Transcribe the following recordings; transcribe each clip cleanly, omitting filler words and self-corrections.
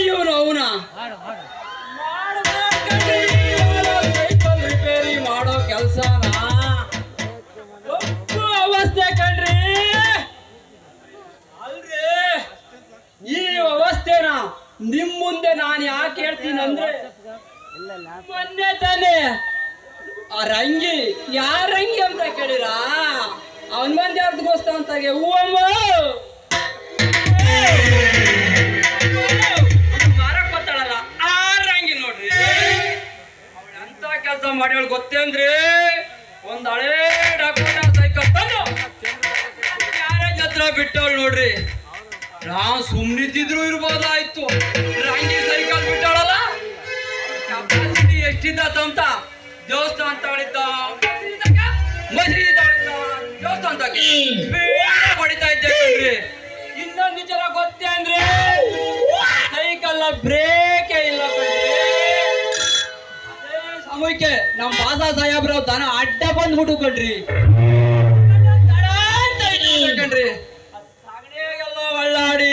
ಇವನು ಅವನ cycle repair ಮಾಡೋ ಕೆಲ್ಸನ ಅವಸ್ಥೆ ಕಣ್ರಿ. ಅಲ್ರಿ ಈ ಅವಸ್ಥೆನ ನಿಮ್ ಮುಂದೆ ನಾನು ಯಾಕೆ ಹೇಳ್ತೀನಿ ಅಂದ್ರೆ, ಮೊನ್ನೆ ತಾನೆ ಆ ರಂಗಿ ಯಾರ ರಂಗಿ ಅಂತ ಕೇಳಿರ, ಅವನ್ ಬಂದು ಯಾರ್ದು ಗೋಸ್ತ ಅಂತಾಗೆ ಹೂವಮ್ಮ ಮಾರಕ್ ಬರ್ತಾಳಲ್ಲ ಆ ರಂಗಿ ನೋಡ್ರಿ. ಅವಳ ಎಂತ ಕೆಲಸ ಮಾಡಿ ಗೊತ್ತೇನ್ರಿ, ಒಂದ್ ಹಳೇ ಡಾಕೋಟಾ ಸೈಕಲ್ ತಂದು ಗ್ಯಾರೇಜ್ ಹತ್ರ ಬಿಟ್ಟವಳು ನೋಡ್ರಿ. ನಾವು ಸುಮ್ನಿದ್ದಿದ್ರು ಇರ್ಬೋದಾಯ್ತು, ರಂಗಿ ಸೈಕಲ್ ಬಿಟ್ಟವಳಲ್ಲ, ಕೆಪಾಸಿಟಿ ಎಷ್ಟಿದ್ದ ಅಂತ ದೇವಸ್ಥಾನ ತಗೊಳಿದ್ದ, ಮಸೀದಿ ತಗೊಳಿದ್ದ, ದೇವಸ್ಥಾನ ಹೊಡಿತಾ ಇದ್ದೆ. ಇನ್ನೊಂದು ವಿಚಾರ ಗೊತ್ತೇ ಅಂದ್ರೆ, ಸೈಕಲ್ ಬ್ರೇಕೇ ಇಲ್ಲ ಅದೇ ಸಮಯಕ್ಕೆ ನಮ್ ಬಾಸಾ ಸಾಹೇಬ್ರ ದನ ಅಡ್ಡ ಬಂದ್ಬಿಟ್ಟು ಕಣ್ರಿ. ಕಣ್ರಿ ಸಗಣಿಯಾಗೆಲ್ಲ ಒಳ್ಳಾಡಿ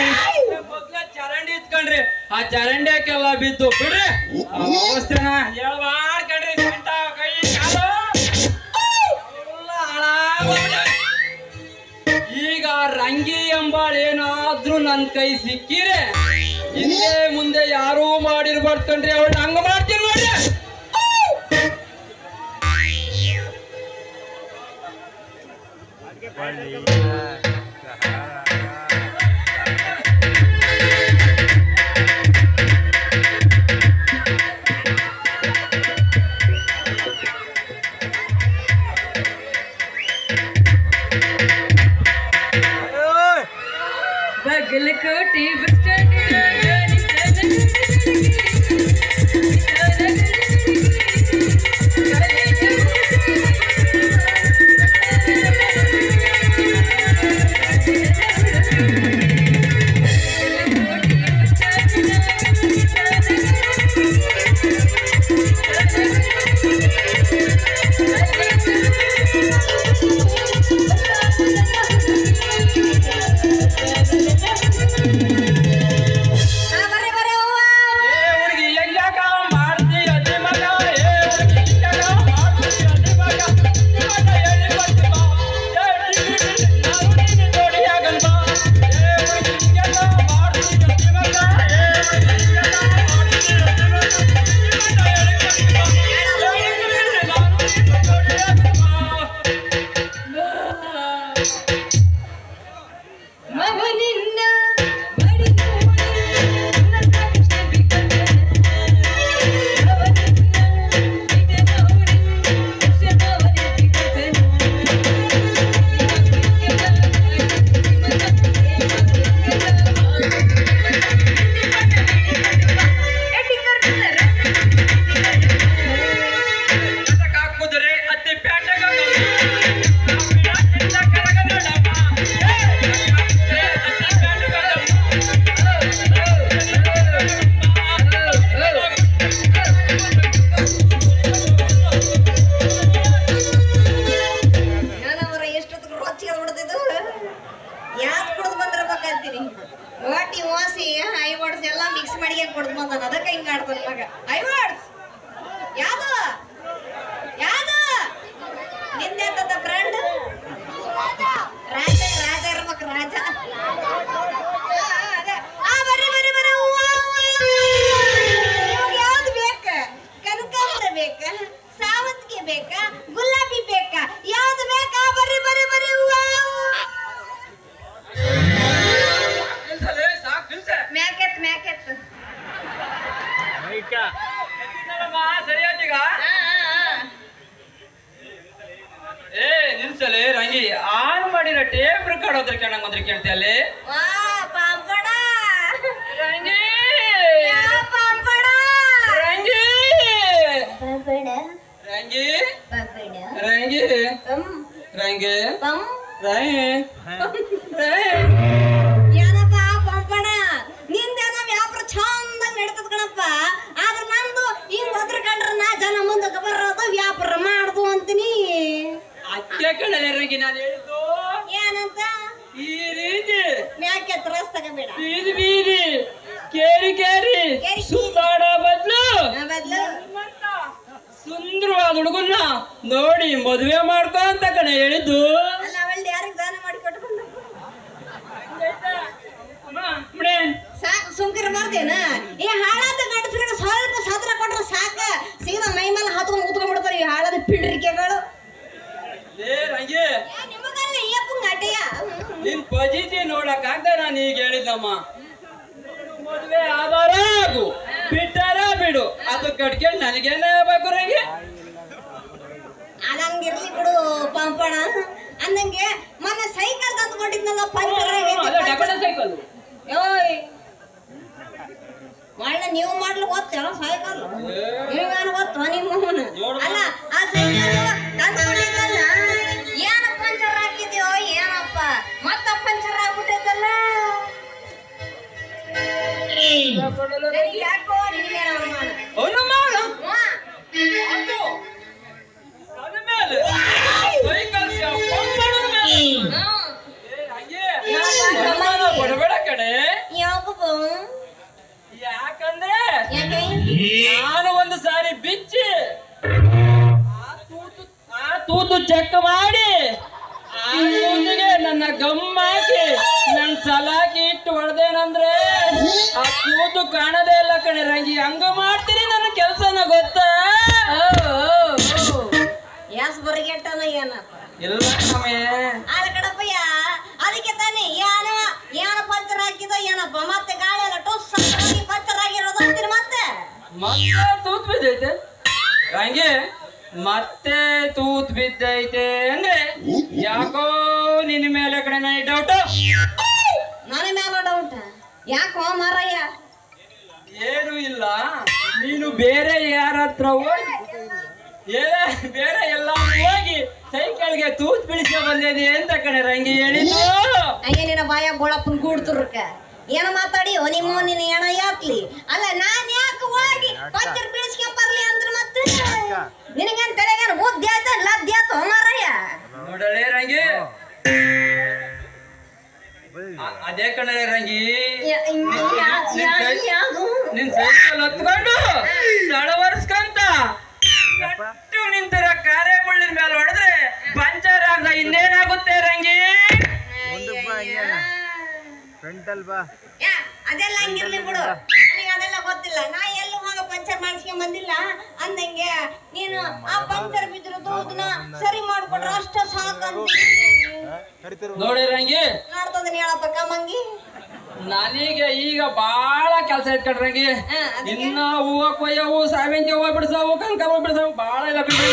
ಮೊದ್ಲ ಚರಂಡಿ ಇತ್ಕಂಡ್ರಿ, ಆ ಚರಂಡಿಯಕ್ಕೆಲ್ಲ ಬಿದ್ದು ಬಿಡ್ರಿ ಅವಸ್ಥೆನ ಹೇಳ್ಬಾರ್ಕಂಡ್ರಿ. ಕೈ ಕಾಲು ಎಲ್ಲ ಹಾಳಾಗೋಗ್ಬಿಟ್ಟ. ಈಗ ರಂಗಿ ಎಂಬಾಳ್ ಏನಾದ್ರೂ ನನ್ ಕೈ ಸಿಕ್ಕಿರೆ ಹಿಂದೆ ಮುಂದೆ ಯಾರೂ ಮಾಡಿರ್ಬಾರ್ದು ಕಣ್ರಿ, ಅವಳು ಹಂಗ ಮಾಡ್ತೀನಿ ನೋಡ್ರಿ. बगलकोटी बस स्टैंड ಒಟ್ಟಿ ಓಸಿ ಐ ವರ್ಡ್ಸ್ ಎಲ್ಲ ಮಿಕ್ಸ್ ಮಾಡಿ ಕೊಡ್ದು ಬಂದ ಅದಕ್ಕೆ ಹಿಂಗ ಆಡ್ತಾನ ಮಗ. ಐ ವರ್ಡ್ಸ್ ಯಾವುದು ಯಾವುದು ನಿಂದೆ ಫ್ರೆಂಡ್ ರಾಜ ರಾಜ ಇರ್ಬೇಕು ರಾಜ ಹೆದರ್ಕೊಂಡಂಗ್ ಮೊದಲು ಕೇಳ್ತೀಯಲ್ಲಿ ವಾ ಪಾಂಪಣ ರಂಗಿ ಯಾ ಪಾಂಪಣ ರಂಗಿ ಪಾಂಪಣ ರಂಗಿ ಪಾಂಪಣ ರಂಗಿ ಪಂ ರಂಗಿ ಪಂ ರಂಗಿ ಏನಪ್ಪ ಪಾಂಪಣ ನಿಂದೇನೋ ವ್ಯಾಪಾರ ಚಂದಾಗ ನಡೀತದ ಕಣಪ್ಪ ಆದ್ರೆ ನಂದು ಹಿಂಗ್ ಒದ್ರಕೊಂಡ್ರ ನಾ ಜನ ಮುಂದಕ್ಕೆ ಬರೋದು ವ್ಯಾಪಾರ ಮಾಡ್ದು ಅಂತೀನಿ ಅಕ್ಕೆ ಕಣಲೆ ರಂಗಿ ನಾನು ಹೇಳಿದ್ದು ಏನಂತ ಈ ರೀತಿ ಮ್ಯಾಕೆ ತ್ರಸ್ ತಗೋಬೇಡ ಬೀದಿ ಬೀದಿ ಕೇರಿ ಕೇರಿ ಕೇರಿ. ಸುತ್ತಾಡೋ ಬದ್ಲು ಬದ್ಲು ಸುಂದರವಾದ ಹುಡುಗನ್ನ ನೋಡಿ ಮದುವೆ ಮಾಡ್ಕೊ ಅಂತ ಕಣೆ ಹೇಳಿದ್ದು ಅಲ್ಲ ಅವಳ್ದು ಯಾರಿಗೆ ದಾನ ಮಾಡಿ ಕೊಟ್ಕೊಂಡು ಸಾಕು ಸುಮ್ಕಿರ ಮಾಡ್ತೇನ ಈ ಹಾಳಾದ ಗಂಡಸ್ರಿಗೆ ಸ್ವಲ್ಪ ಸದ್ರ ಕೊಟ್ರೆ ಸಾಕ ಸೀದಾ ಮೈ ಮೇಲೆ ಹತ್ಕೊಂಡು ಕೂತ್ಕೊಂಡ್ಬಿಡ್ತಾರೆ ಈ ಹಾಳಾದ ಪಿಡ್ರಿಕೆಗಳು ಏ ರಂಗಿ ನಿಮಗಲ್ಲ ಏಪಂಗ ಅಟೆಯ ನಿನ್ ಪಜಿತಿ ನೋಡಕ್ ಆಗ್ದ ನಾನು ಈಗ ಹೇಳಿದ್ದಮ್ಮ ಮದುವೆ ಆಧಾರ ಆಗು ಬಿಟ್ಟಾರ ಬಿಡು ಅದು ಕಟ್ಕೊಂಡು ನನಗೇನ ಬೇಕು ರಂಗಿ ಅದಂಗಿರ್ಲಿ ಬಿಡು ಪಾಂಪಣ ಅಂದಂಗೆ ಮೊನ್ನೆ ಸೈಕಲ್ ತಂದ್ಕೊಂಡಿದ್ನಲ್ಲ ಪಂಚರ್ ಡಬಲ್ ಸೈಕಲ್ ಓಯ್ ಒಳ್ಳೆ ನೀವು ಮಾಡ್ಲಿಕ್ಕೆ ಗೊತ್ತಲ್ಲ ಸೈಕಲ್ ನೀವೇನು ಗೊತ್ತು ನಿಮ್ಮ ಅಲ್ಲ ಆ ಸೈಕಲ್ ತಂದ್ಕೊಂಡಿದ್ದಲ್ಲ ಏನ ಪಂಚರ್ ಹಾಕಿದ್ಯೋ ಏನಪ್ಪ ಮತ್ತ ಪಂಚರ್ ಆಗ್ಬಿಟ್ಟೈತಲ್ಲ ನನಗೆ ಯಾಕೋ ನಿನ್ಗೆ ಅನುಮಾನ ಅನುಮಾನ ಹ್ಞೂ. ಅದು ಅದ್ರ ಮೇಲೆ ಸೈಕಲ್ ಪಂಪಣದ ಮೇಲೆ ಏ ರಂಗಿ ಅನುಮಾನ ಪಡಬೇಡ ಕಡೆ ಯಾಕಪ್ಪ ಯಾಕಂದ್ರೆ ಯಾಕೆ ನಾನು ಒಂದು ಸಾರಿ ಬಿಚ್ಚಿ ಆ ತೂತು ಚೆಕ್ ಮಾಡಿ ಆ ತೂತಿಗೆ ನನ್ನ ಗಮ್ಮಾಕಿ ನನ್ನ ಸಲಾಕಿ ಇಟ್ಟು ಹೊಡೆದೇನಂದ್ರೆ ಆ ತೂತು ಕಾಣದೇ ಇಲ್ಲ ಕಣೆ ರಂಗಿ ಹಂಗ ಮಾಡ್ತೀನಿ ನನ್ನ ಕೆಲ್ಸನ ಗೊತ್ತಾ ಯಾಸ್ ಬರಿಗೆಟ್ಟನ ಏನಪ್ಪ ಇಲ್ಲ ನಮಗೆ ಆಳ ಕಡಪಯ್ಯ ಅದಕ್ಕೆ ತಾನೇ ಏನ ಪಂಚರ್ ಹಾಕಿದ ಏನಪ್ಪ ಮತ್ತೆ ಗಾಳಿ ಎಲ್ಲ ಟೋಸ್ ಪಂಚರ್ ಆಗಿರೋದು ಅಂತೀರಿ ಮತ್ತೆ ಮತ್ತೆ ತೂತ್ ಬಿದ್ದೈತೆ ರಂಗಿ ಮತ್ತೆ ತೂತ್ ಬಿದ್ದೈತೆ ಅಂದ್ರೆ ಯಾಕೋ ನಿನ್ನ ಮೇಲೆ ಕಡೆ ನನಗೆ ಡೌಟ್ ನನ್ನ ಮೇಲೆ ಡೌಟ್ ಯಾಕೋ ಮಾರಯ್ಯ ಏನು ಇಲ್ಲ ನೀನು ಬೇರೆ ಯಾರ ಹತ್ರ ಹೋಗಿ ಬೇರೆ ಎಲ್ಲ ಹೋಗಿ ಸೈಕಲ್ಗೆ ತೂತ್ ಬಿಡಿಸ್ಕೊ ಬಂದಿದೆ ಅಂತ ಕಣೆ ರಂಗಿ ಹೇಳಿದ್ದು ಅಯ್ಯ ನಿನ್ನ ಬಾಯ ಗೋಳಪ್ಪನ ಗೂಡ್ತುರ್ಕ ಏನ ಮಾತಾಡಿಯೋ ನಿಮ್ಮ ನಿನ್ನ ಏನ ಯಾಕ್ಲಿ ಅಲ್ಲ ನಾನ್ ಯಾಕೆ ಹೋಗಿ ಪಂಚರ್ ಬೀಳಿಸ್ಕೊಂಡ್ ಬರ್ಲಿ ಅಂದ್ರೆ ಮತ್ತೆ ನಿನಗೇನ್ ತಲೆಗೇನು ಬುದ್ಧಿ ಆಯ್ತ ಲದ್ದಿ ಆಯ್ತು ಮಾರಯ್ಯ ನೋಡಲೇ ರಂಗಿ ಅದೇ ಕಣೆ ರಂಗಿ ನಿನ್ ಸೈಕಲ್ ಹೊತ್ಕೊಂಡು ತಳವರ್ಸ್ಕಂತ ಕಟ್ಟು ನಿಂತಿರೋ ಕಾರ್ಯ ಮುಳ್ಳಿನ ಮೇಲೆ ಹೊಡೆದ್ರೆ ಪಂಚರ್ ಆಗ ಇನ್ನೇನಾಗುತ್ತೆ ರಂಗಿ ಅದೆಲ್ಲ ಹಂಗಿರ್ಲಿ ಬಿಡು ನನಗೆ ಅದೆಲ್ಲ ಗೊತ್ತಿಲ್ಲ ನಾ ಎಲ್ಲೂ ಹೋಗ ಪಂಚರ್ ಮಾಡಿಸ್ಕೊಂಡ್ ಬಂದಿಲ್ಲ ಅಂದಂಗೆ ನೀನು ಆ ಪಂಚರ್ ಬಿದ್ರು ತೂದ್ನ ಸರಿ ಮಾಡ್ಕೊಟ್ರೆ ಅಷ್ಟ ಸಾಕಂತ ನೋಡಿ ರಂಗಿ ಮಾಡ್ತದನ್ ಹೇಳಪ್ಪ ಕಮ್ಮಂಗಿ ನನಗೆ ಈಗ ಬಾಳ ಕೆಲಸ ಇಟ್ಕೊಂಡ್ರಂಗಿ ಅದಕ್ಕೆ? ಇನ್ನ ಹೂವ ಕೊಯ್ಯವು ಸಾವಂತಿ ಹೂವ ಬಿಡಿಸವು ಕನಕ ಬಿಡಿಸವು ಬಾಳ ಇಲ್ಲ ಬಿಡ್ರಿ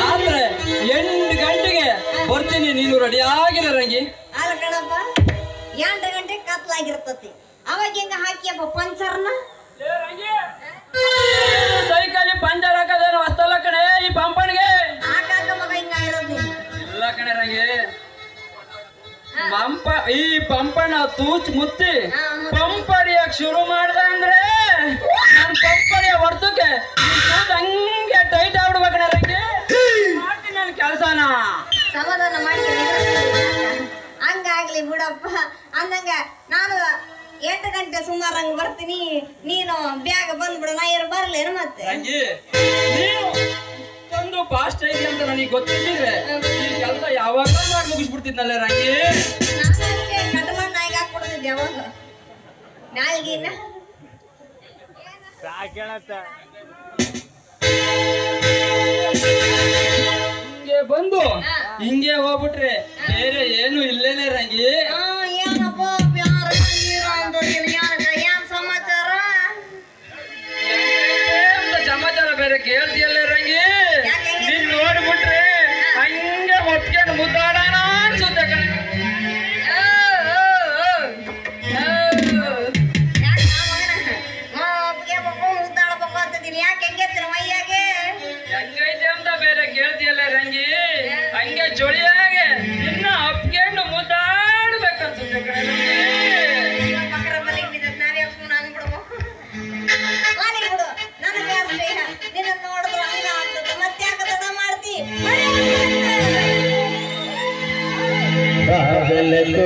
ಆದ್ರೆ 8 ಗಂಟೆಗೆ ಬರ್ತೀನಿ ನೀನು ರೆಡಿ ಆಗಿರ ರಂಗಿ ಅಲ್ಲ ಕಣಪ್ಪ 8 ಗಂಟೆ ಕತ್ಲಾಗಿರ್ತತಿ ಅವಾಗ ಹಿಂಗ ಹಾಕಿಯಪ್ಪ ಪಂಚರ್ನ ಸೈಕಲ್ ಪಂಚರ್ ಹಾಕೋದೇನು ಅಷ್ಟಲ್ಲ ಕಣೆ ಈ ಪಂಪಣ್ಗೆ ಹಾಕಾಕ ಮಗ ಹಿಂಗ ಇರೋದ್ ನೀನು ಇಲ್ಲ ಕಣೆ ರಂಗಿ ಈ ಪಂಪಣ್ಣ ತೂಚ್ ಮುತ್ತಿ ಪಂಪಡಿಯಕ್ ಶುರು ಮಾಡ್ದ ಅಂದ್ರೆ ನನ್ ಪಂಪಡಿಯ ಹೊಡ್ತಕ್ಕೆ ಹಂಗೆ ಟೈಟ್ ಆಗ್ಬಿಡ್ಬೇಕಣ್ಣ ರಂಗಿ ಮಾಡ್ತೀನಿ ನನ್ ಕೆಲ್ಸನ ಸಮಾಧಾನ ಮಾಡಿ ಹಂಗಾಗ್ಲಿ ಬಿಡಪ್ಪ ಅಂದಂಗ ನಾನು 8 ಗಂಟೆ ಸುಮಾರು ಹಂಗ ಬರ್ತೀನಿ ನೀನು ಬ್ಯಾಗ್ ಬಂದ್ಬಿಡು ನಾ ಬರ್ಲೇನು ಮತ್ತೆ ರಂಗಿ ನೀನು ಇಷ್ಟೊಂದು ಫಾಸ್ಟ್ ಐತಿ ಅಂತ ನನಗೆ ಗೊತ್ತಿದ್ರೆ ಈ ಕೆಲಸ ಯಾವಾಗ ಮಾಡಿ ಮುಗಿಸ್ಬಿಡ್ತಿದ್ನಲ್ಲ ರಂಗಿ ನಾನು ಕಟ್ ಮಾಡಿ ನಾಯಿಗೆ ಹಾಕ್ಬಿಡ್ತಿದ್ದೆ ಯಾವಾಗ ನಾಲ್ಗಿನ ಹಿಂಗೆ ಬಂದು ಹಿಂಗೆ ಹೋಗ್ಬಿಟ್ರೆ ಬೇರೆ ಏನು ಇಲ್ಲೇನೆ ರಂಗಿ ಏನಪ್ಪ ಪ್ಯಾರ ಹೀರೋ ಅಂದೋರಿನ ಏನ್ ಸಮಾಚಾರ ಸಮಾಚಾರ ಬೇರೆ ಕೇಳ್ತಿಯಲ್ಲ ರಂಗಿ ನೀನ್ ನೋಡ್ಬಿಟ್ರೆ ಹಂಗೆ ಒಪ್ಕೊಂಡು ಮುದ್ದಾಡೋಣ ಅನ್ಸುತ್ತೆ ಕಣೆ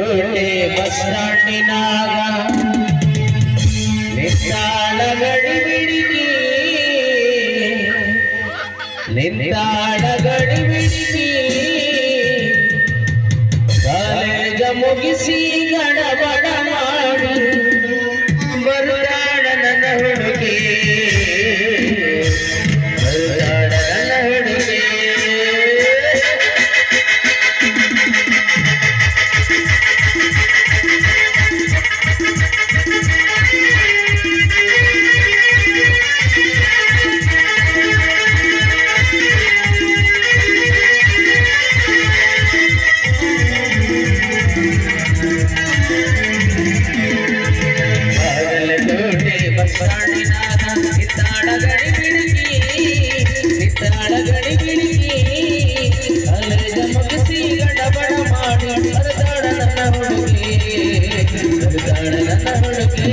ಕೋಟೆ ಬಸ್ ಸ್ಟ್ಯಾಂಡಿನಾಗ ನಿಂತಾಳ ಗಡಿಬಿಡಿಗೆ ನಿಂತಾಳ ಗಡಿಬಿಡಿಗೆ ಕಾಲೇಜ ಮುಗಿಸಿ ಗಡಬಡ ಮಾಡಿ ಬರುತ್ತಾಳ ನನ್ನ ಹುಡುಗಿ ಬರುತ್ತಾಳ ನನ್ನ ಹುಡುಗಿ ನಿತ್ತಾಳ ಗಡಿ ಬಿಡಿಗಿ ಕಾಲೇಜ ಮುಗಿಸಿ ಗಡಬಡ ಮಾಡಿ ಬರುತ್ತಾಳ ನನ್ನ ಹುಡುಗಿ ಬರುತ್ತಾಳ ನನ್ನ ಹುಡುಗಿ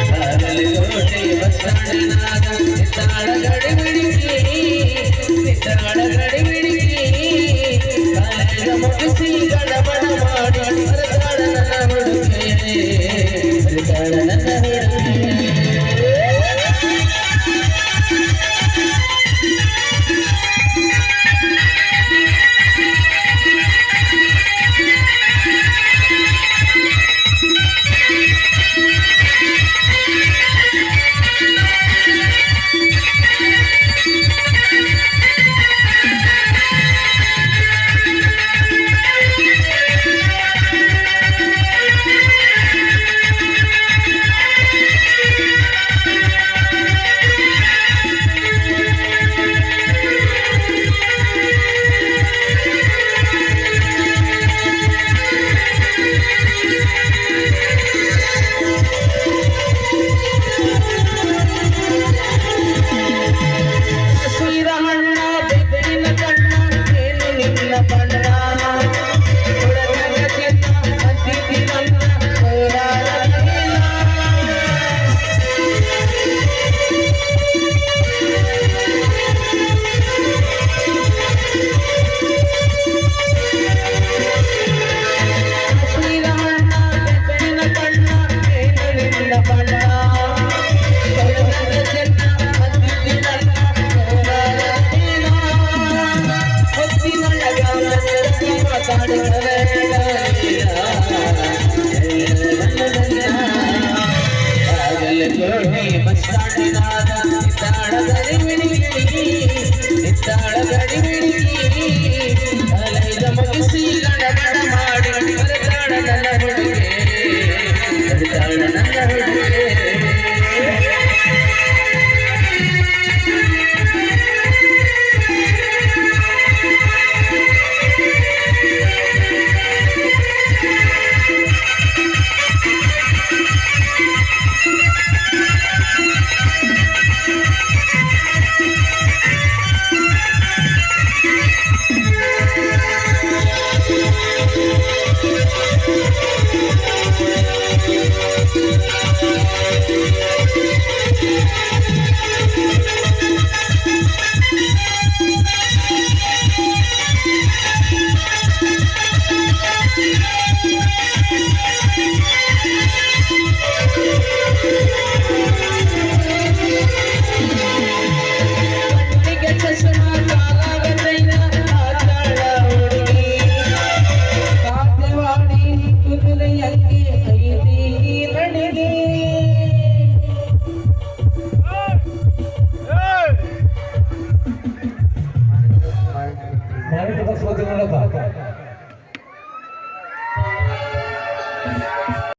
ಬಾಗಲಕೋಟೆ ಬಸ್ ಸ್ಟ್ಯಾಂಡಿನಾಗ ನಿತ್ತಾಳ ಗಡಿ ಬಿಡಿಗಿ ಕಾಲೇಜ ಮುಗಿಸಿ ಗಡಬಡ ಮಾಡಿ ಬರುತ್ತಾಳ ನನ್ನ ಹುಡುಗಿ ಬರುತ್ತಾಳ ನನ್ನ ಹುಡುಗಿ ಬಸ್ ಸ್ಟ್ಯಾಂಡಿನಾಗ ನಿತ್ತಾಳ ಗಡಿ ಬಿಡಿಗಿ ಕಾಲೇಜ ಮುಗಿಸಿ ಗಡಬಡ ಮಾಡಿ ಬರುತ್ತಾಳ ನನ್ನ ಹುಡುಗಿ ಬರುತ್ತಾಳ ನನ್ನ ಹುಡುಗಿ